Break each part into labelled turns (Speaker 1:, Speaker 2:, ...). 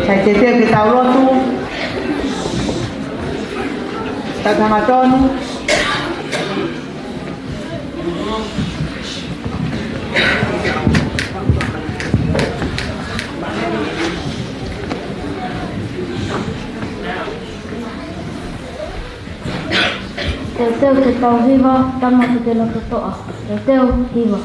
Speaker 1: Saya cecil kita Lotu, Katoanga'i.
Speaker 2: Teu te tau hiwa, tama te te loto toa. Teu hiwa.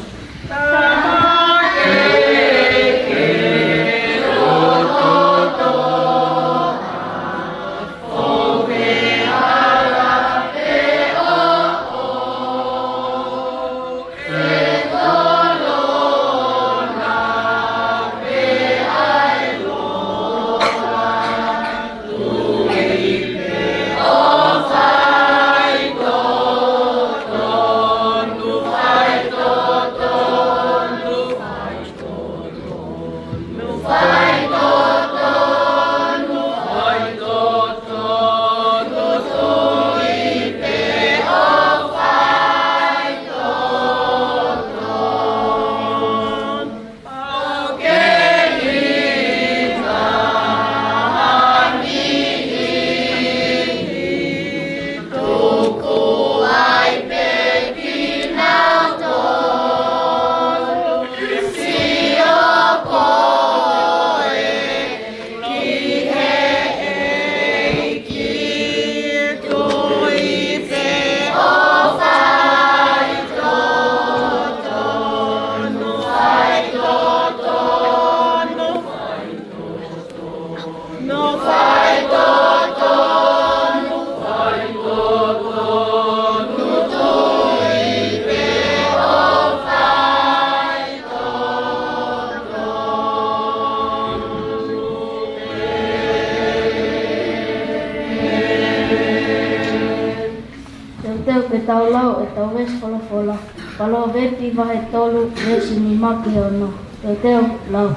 Speaker 2: Tau lau e tau wes fola. Palo vepi vahe tolu vesi ni maki ono. Teu lau.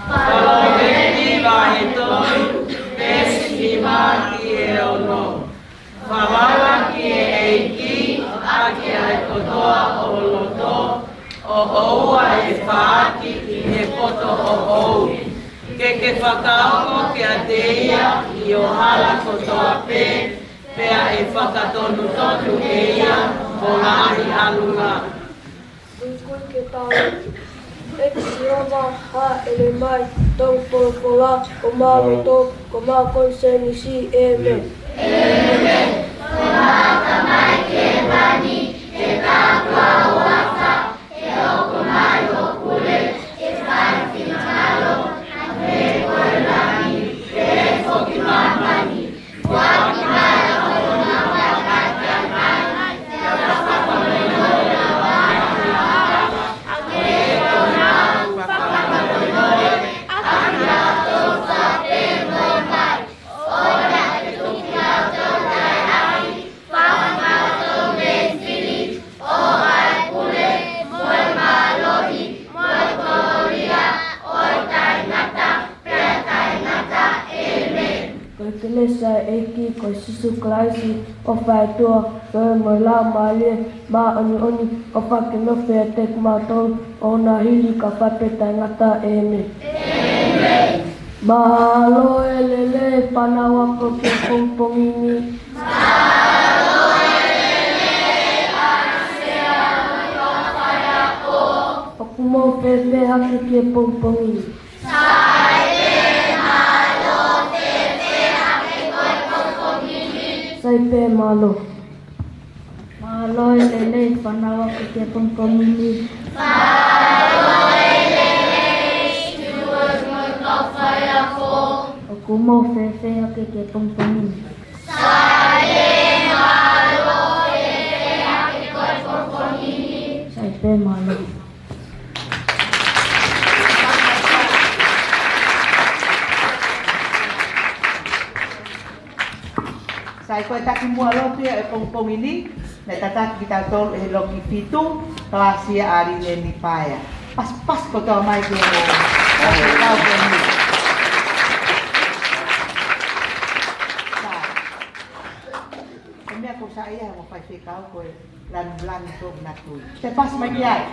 Speaker 3: Palo vepi vahe tolu vesi ni maki ono. Whawawa ki e eiki, aki ai kotoa o loto, o oua e whaaki ki he poto o ou. Ke whakaongo ke a teia i o hala kotoa pē, pea e whakatonu tonu e ia o ngāhi alunga.
Speaker 4: Uike tau, e siona ha ele mai, tau polopola, ko māroto, ko mākonseni si e me.
Speaker 5: Amen. Ko māka mai ke mani, e kākua o aka, e oko mai o kule, e whaiwhinalo, a me koe rangi, e whoki mamani, waki mai a kona wakakia mai, e whakamoinoina wakakia, a me kona whakamoinoe, a kia tau whape mo mai, ora e tuki a tau tai ai, whakamau me whiri, o ai kule, moe malohi, moe koria, oi tai ngata, prea tai ngata, amen.
Speaker 4: Koe kelesa eiki, koe sisu klaisi, o whaitua, koe moe la malie, ma oni, o whakenofe a tek mātou, o na hili ka whapeta ngata eme.
Speaker 5: Amen.
Speaker 4: Mahalo e lele panawa ko ke pongpongini.
Speaker 5: Mahalo e lele asea o whaiako.
Speaker 4: O kumo pepe haki ke pongpongini. Sai pe malo. Mahalo e lele panawa ko ke pongpongini.
Speaker 5: Mahalo e lele stuart mo ka whaiako.
Speaker 2: Kumo fefe ake ke pongpongini. Sai pe malo.
Speaker 1: Sai koe taki mua lotu e pongpong ini, me tataki kita tolu e loki fitu, klasia ari ni paya. Pas ko tau mai ke o tau ke ni. Sai, mea ko sa ia mo fai fikau koe lan to na tui. Te pas mai ki ai.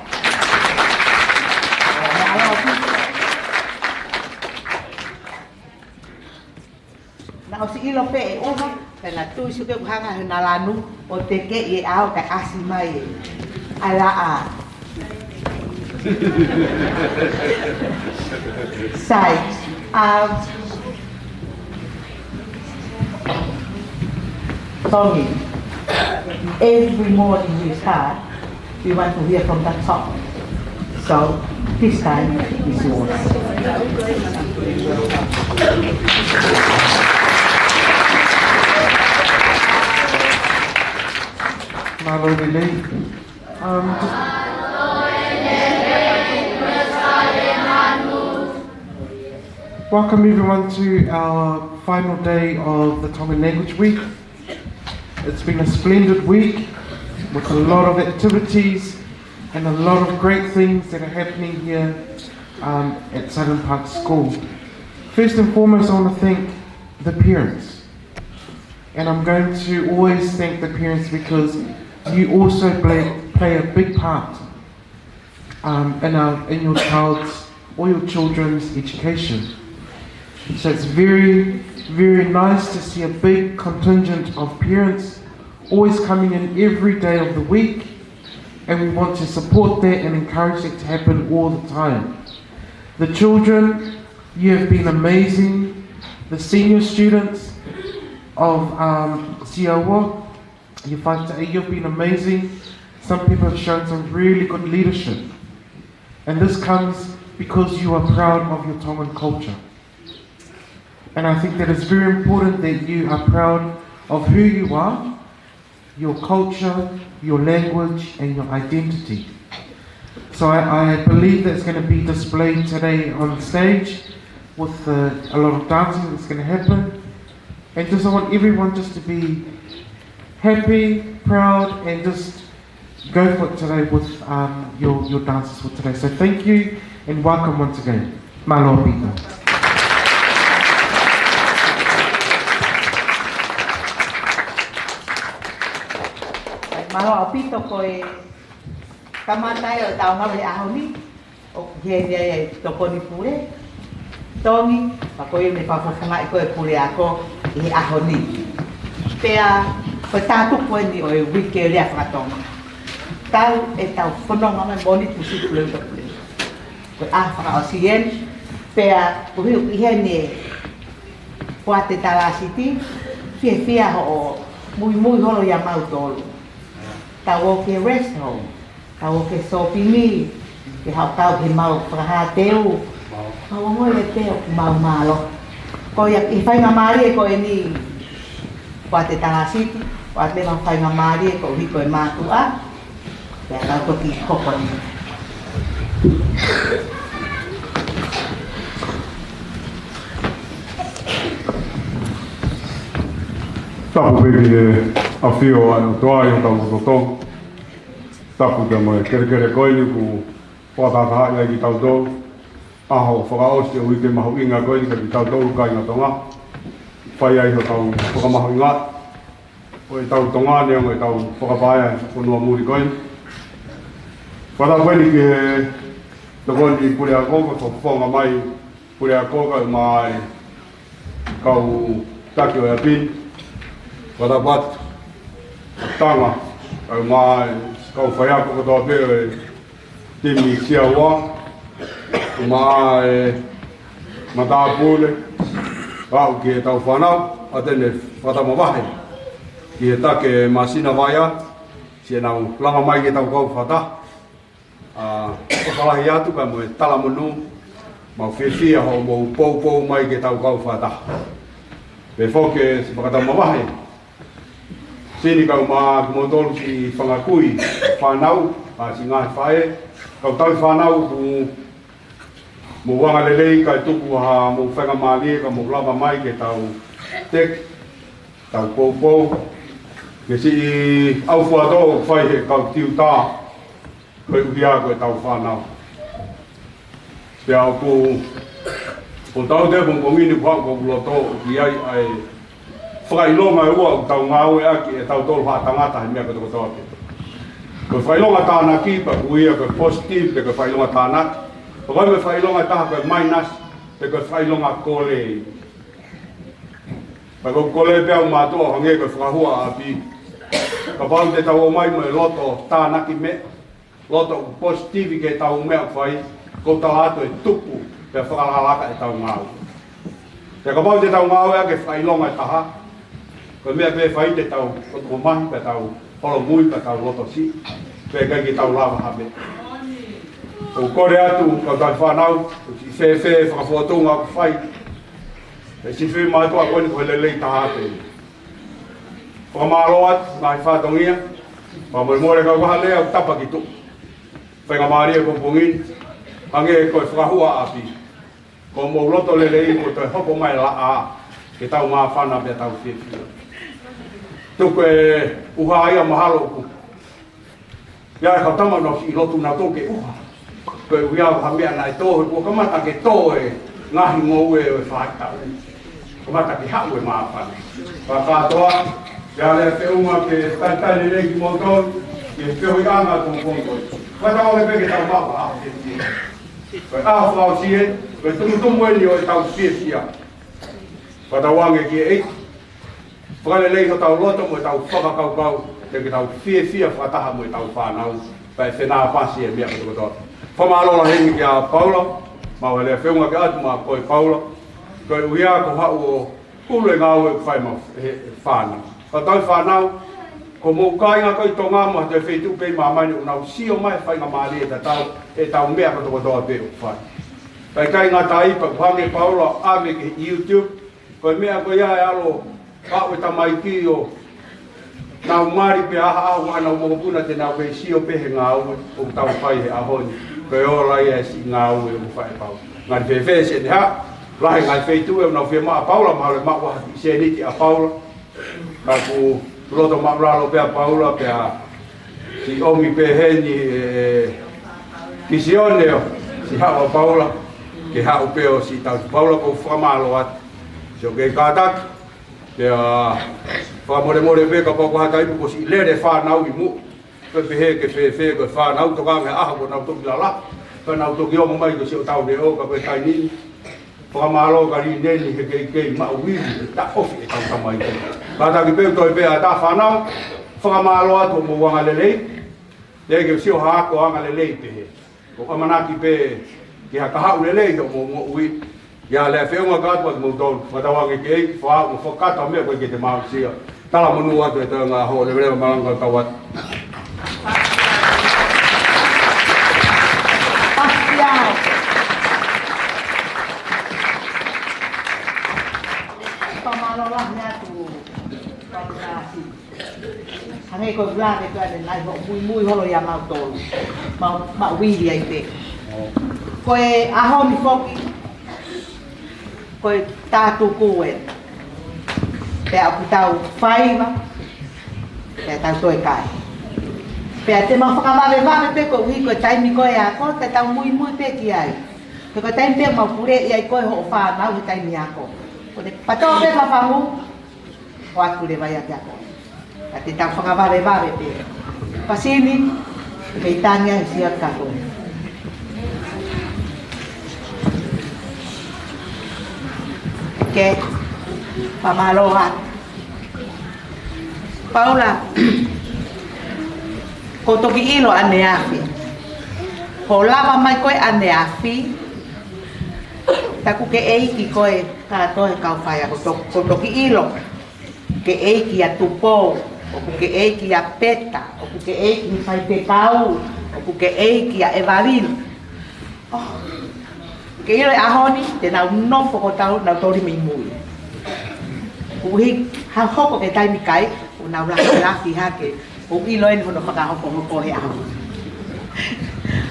Speaker 1: Na o si ilo pe e oha, ka na tui suke kuhanga hena lanu, o te ke i ao ka asi mai e. Ala a. Sai, Tommy, every morning we start, we want to hear from the top. So, this time is yours.
Speaker 6: Malo Lea. Welcome everyone to our final day of the Tongan Language Week. It's been a splendid week with a lot of activities and a lot of great things that are happening here at Sutton Park School. First and foremost, I want to thank the parents. And I'm going to always thank the parents because you also play a big part in your child's or your children's education. So it's very, very nice to see a big contingent of parents always coming in every day of the week, and we want to support that and encourage it to happen all the time. The children, you have been amazing. The senior students of Siawa, you've been amazing. Some people have shown some really good leadership. And this comes because you are proud of your Tongan culture. And I think that it's very important that you are proud of who you are, your culture, your language, and your identity. So I believe that's going to be displayed today on stage with a lot of dancing that's going to happen. And just I want everyone just to be happy, proud, and just go for it today with your dances for today. So thank you and welcome once again. Malo Pita.
Speaker 1: Malo apito koe tamatai o taonga le ahoni o he toko ni pure tongi pa koe me fafofonga i koe pure ako i ahoni pea ko tatu koe ni o Uike Lea Faka-Tonga tau e tau whanonga mai moni tusi pule uta pule koe ahwhaka o sien pea uhiu ihe ni poate talasiti fia ho mui holo ya mau tolu tau ke rest home, tau ke sopimi, ke hau tau ke mau prahateu, mau ngoi le teo mau malo. Ko ya i whai ngamari e ko e ni, kwa te tangasiti, kwa te mau whai ngamari e ko hi ko e mātua, pia tau toki koko ni.
Speaker 7: Tapu pepi e awhio anu toa i o tau koto. Tapu te moe kere koini ku whakataha ia ki tau tau. Aho whakaosi o Uike mahu inga koini ka ki tau tau ka inga tonga. Whai ai ho tau whakamahu inga. O e tau tonga ne o e tau whakapaya o nua muri koini. Whata koini ki he tokoni pure a koko so whonga mai pure a koka mai kau taki o e pin. Wata pat tanga au mai kau whaiako ko toa pēo e timi sia ua mai matapule au ki e tau whanau a tene whatama wahe ki e take masina waia si e nau langa mai ki tau kau whata o kalahi atu ka mo e tala monu mau whiwhia ho mo pou mai ke tau kau whata. Me whoke si pakatau mawahe. Sini kau maa mo tolu si whangakui, whanau, si ngahi whae. Kau tau whanau ku mo wanga lelei kai tuku ha mo whenga maalie ka mo lava mai ke tau tek, tau pou. Ke si au whato whai he kau tiu tā, koe uhia koe tau whanau. Pea ku o tau te pongpongini whako Lotu ki ai whakailonga e ua tau ngāue aki e tau tolu haa tangata he mea koe toko toake. Koe whailonga tāna ki pa kuia koe positive te koe whailonga tāna. Koe koe whailonga taha koe minus te koe whailonga kole. Pa koe kole pea o mātua hange koe whakahua api. Ka pau te tau o mai mo e loto tāna ki me. Loto positive ke tau mea whai. Ko tau ato e tupu pea whakalaka e tau ngāu. Te ka pau te tau ngāu ea ke whailonga taha. Koe mea pe whai te tau kotoko mahi pe tau holo mui pe tau loto si. Pe kai ki tau lava habe. O kore atu ka tau whanau, si whewhe whakafotunga ku whai. E si whi mātua koni koe lelei taha te. Whakamāloat, ngāhi whātongia. Whamoimoi kau waha lea o tapa ki tu. Whainga maaria kompongin. Hange koe whakahua api. Ko mou loto lelei ko toi hopo mai la a. Ke tau maa whana pia tau whiwhia. Tuku e uha ia mahalo ku. Ia e kau tama no si lotu na toke uha. Koe uia ha mea na e tohe. Kua kamata ke tohe ngahi ngou e whaita u. Kamata ke hau e maa whana. Whakatoa. Ia lea te unga ke taitani reki montoni. Ke whioi anga tōngkongoi. Whata ole peke tau maa a. Koe aho whao sie, koe tumutumu eni o e tau whiwhia. Whata wange ki e eiti. Whakale lei ho tau loto mo e tau whakakaukau, te ki tau whiwhia whataha mo e tau whanau. Pai whenā pasi e mea kotokotoa. Whamalola hengi ki a Paula, mau lea whiunga ki atu maa koe Paula. Koe uia ko hau o kulu e ngāu e whai mau whanau. Whatau whanau, ko mou kāinga koe tō ngā mo te whaitu pei māmaini o nau sio mai whainga maali e tau mea kotokotoa pe o whai. Pai kai ngā tā ipa kuhange Paula ame ki YouTube, koe mea koe ia e alo hau e tamai ki o nau mari pe aha ahu ana o mokopuna te nau pei sio pehe ngā ue o tau whai he ahoni. Koe ola ia e si ngā ue o whai Paula. Ngāri whewhe se te ha, lahe ngāi whaitu e o nau whea maa Paula mahale maa waha se niti a Paula. Ka ku Loto mauralo pea Paula pea si omi pe heni kisione o si hao Paula ke hao peo si tau Paula ko whamalo at so ke kātak pea whamore pe ka poko hata ipu ko si lere whanau i mu pe pehe ke whewhe ko whanau toka me aha ko nau toki lala ka nau toki omo mai ko si o tau de o ka pe tai nini whamalo ka ri neni he kei mau wiri ta ofi e tau tamai ko Kata ki peu toi pea ta whanau, whakamalo atu mo wanga lelei, te ke sio haako anga lelei pehe. Ko amanaki pe ki haka hau lelei o mo ui, ia lea whiunga kātua ki mo tonu, whatawangi ki eiki, whahau mo whakata mea koe ki te mau sia. Tala monu atu e tōnga ho, le vrewa malanga tau atu.
Speaker 1: Hange ko blane ko ade nai ho mui holo ya mau tolu. Mau wili ai pe. Koe aho ni foki. Koe tatu koe. Pe a tau faiva. Pe tau toi kai. Pe te mau whakamave vame pe ko ui ko taimi koe a ko te tau mui pe ki ai. Pe ko taimi pe mau pure i ai koe ho whanau he taimi ako. Ko te patoa pe whawhangu. Ho atu le vai ate ako. Te tau whakaware pe. Pasini, kei tania e siat kako. Ke, pamaloha. Paula, ko toki ilo ane afi. Ko lava mai koe ane afi. Taku ke eiki koe katoe kau whaia. Ko toki ilo. Ke eiki a tupou. O ke eiki a peta, o ke eiki ni fai pekau, o ke eiki a evalino. Ke ilo e ahoni, te nau nofo ko tau, nau tori mei mui. Uhi, ha hoko ke taimi kai, o nau lafi hake, o ilo eni hono whakahoko hoko he aho.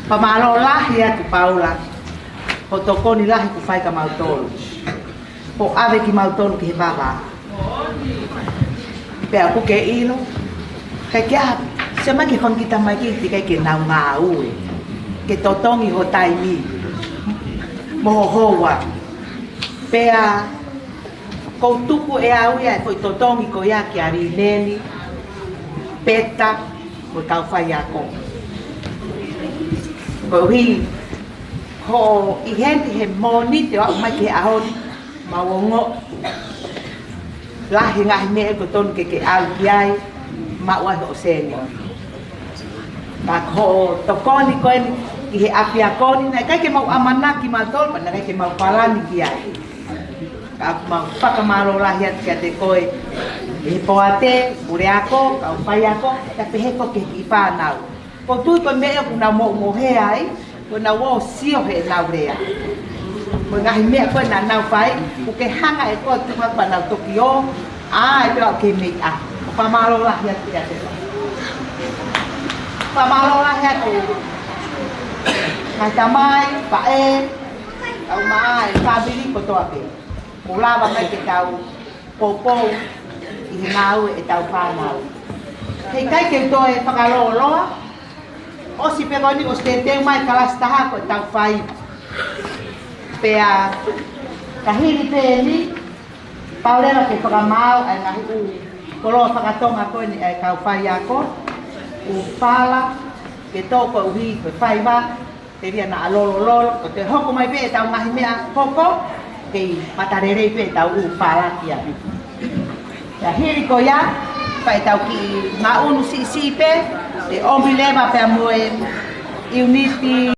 Speaker 1: Pamalo lahi atu Paula, ho tokoni lahi ku whai ka mautolu. Po ave ki mautolu ki he baba. Pea ku ke ilo, ke kia, se mai ki whankita mai ki tika ke nau ngā ue, ke totongi ho taimi, moho hoa. Pea, ko tuku e au ia, ko totongi ko ia ki ari neni, peta, ko tau whai ako. Ko hi, ko i henti he moni te wau mai ke ahoni, mawongo. Lahi ngahi mea ko tonu ke au ki ai, mawai ho seni. Ka ko tokoni ko eni, ki he api akoni, na kai ke mau amanaki matol, pa na kai ke mau palani ki ai. Ka mau whakamaro lahi atu kia te koe, he poate, ure ako, ka upai ako, ka peheko ke ki whanau. Ko tui ko mea ku nau mo he ai, ko nau o sio he nau rea. Ko ngahi mea koe na nau whai, ku ke hanga e koe tuha pa nau toki o, e peo ke mei a. Ko whamaro lahi atu kia te koe. Whamaro lahi atu. Ngai tamai, pae, au maa e whabiri ko toa pe. Ko lava mai ke tau popou, i he ngau e tau whanau. Hei kai ke toi whakaroo loa, o si pekoni o steteng mai kalastaha ko tau whai. Pea, kahiri pe ni, Paula ke whakamau ai ngahi u koloa Faka-Tonga koe ni ai kau whai ako, u pala, ke toko uhi koe whai wa, te ria na alolo lolo, ko te hoko mai pe tau ngahi mea hoko, kei matarerei pe tau u pala kia. Pea hiri ko ia, whai tau ki ngā unu si pe, te ombi lema pea moe, uniti,